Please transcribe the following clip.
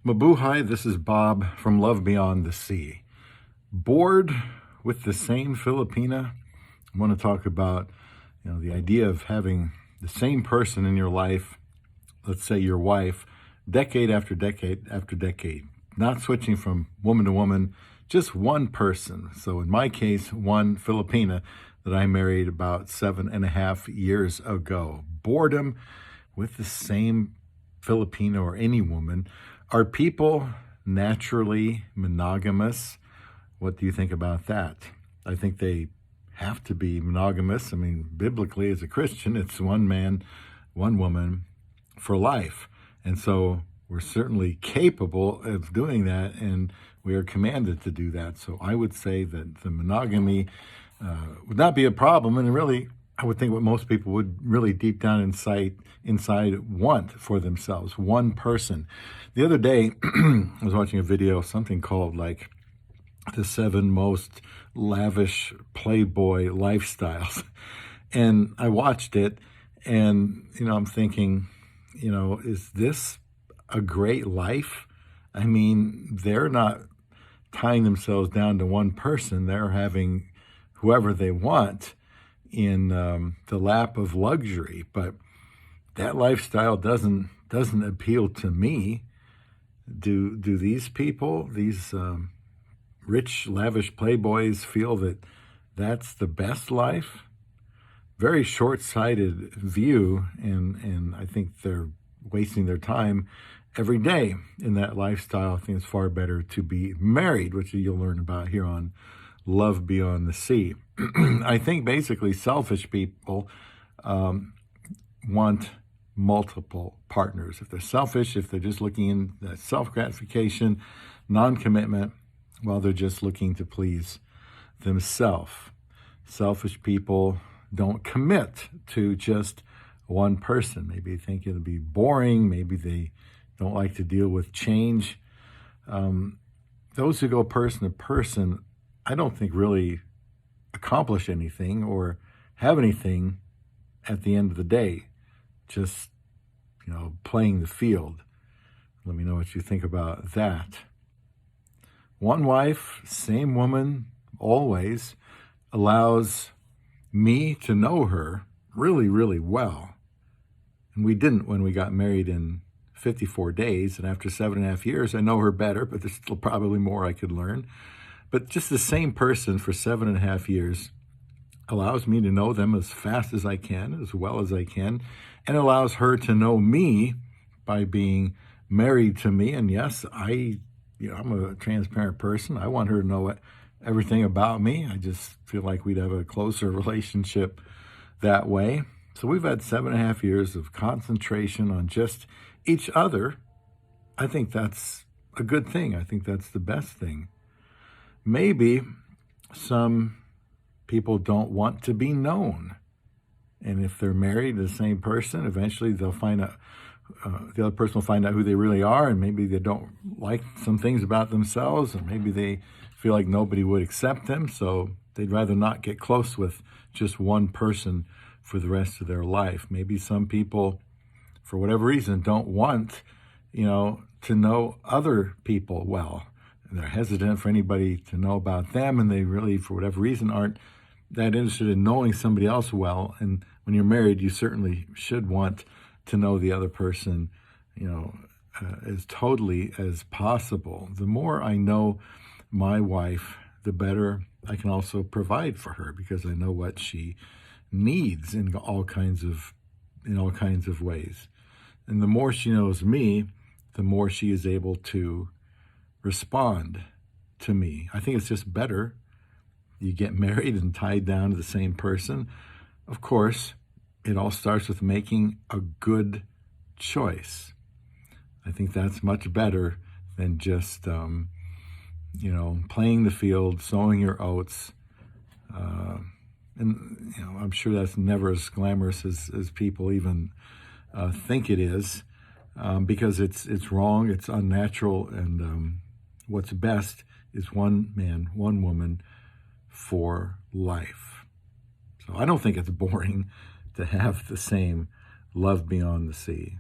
Mabuhay, this is Bob from Love Beyond the Sea. Bored with the same Filipina? I want to talk about, the idea of having the same person in your life, let's say your wife, decade after decade after decade, not switching from woman to woman, just one person. So in my case, one Filipina that I married about 7.5 years ago. Boredom with the same Filipina or any woman. Are people naturally monogamous? What do you think about that? I think they have to be monogamous. I mean, biblically, as a Christian, it's one man, one woman for life. And so we're certainly capable of doing that, and we are commanded to do that. So I would say that the monogamy would not be a problem, and really, I would think what most people would really deep down inside want for themselves, one person. The other day, I was watching a video, something called like the 7 most lavish Playboy lifestyles. And I watched it, and, I'm thinking, is this a great life? I mean, they're not tying themselves down to one person. They're having whoever they want in the lap of luxury, but that lifestyle doesn't appeal to me. Do these people, these rich, lavish playboys, feel that that's the best life? Very short-sighted view, and I think they're wasting their time every day in that lifestyle. I think it's far better to be married, which you'll learn about here on Love Beyond the Sea. I think basically selfish people want multiple partners. If they're selfish, if they're just looking in that self-gratification, non-commitment, well, they're just looking to please themselves. Selfish people don't commit to just one person. Maybe they think it'll be boring. Maybe they don't like to deal with change. Those who go person to person, I don't think really accomplish anything or have anything at the end of the day. Just, playing the field. Let me know what you think about that. One wife, same woman, always, allows me to know her really, really well. And we didn't when we got married in 54 days. And after 7.5 years, I know her better, but there's still probably more I could learn. But just the same person for 7.5 years allows me to know them as fast as I can, as well as I can, and allows her to know me by being married to me. And yes, I'm a transparent person. I want her to know everything about me. I just feel like we'd have a closer relationship that way. So we've had 7.5 years of concentration on just each other. I think that's a good thing. I think that's the best thing. Maybe some people don't want to be known. And if they're married to the same person, eventually they'll find out, the other person will find out who they really are, and maybe they don't like some things about themselves, or maybe they feel like nobody would accept them, so they'd rather not get close with just one person for the rest of their life. Maybe some people, for whatever reason, don't want, to know other people well. They're hesitant for anybody to know about them, and they really, for whatever reason, aren't that interested in knowing somebody else well. And when you're married, you certainly should want to know the other person, as totally as possible. The more I know my wife, the better I can also provide for her, because I know what she needs in all kinds of ways. And the more she knows me, the more she is able to respond to me. I think it's just better. You get married and tied down to the same person. Of course, it all starts with making a good choice. I think that's much better than just, playing the field, sowing your oats. And I'm sure that's never as glamorous as people even think it is, because it's wrong, it's unnatural, and what's best is one man, one woman for life. So I don't think it's boring to have the same Love Beyond the Sea.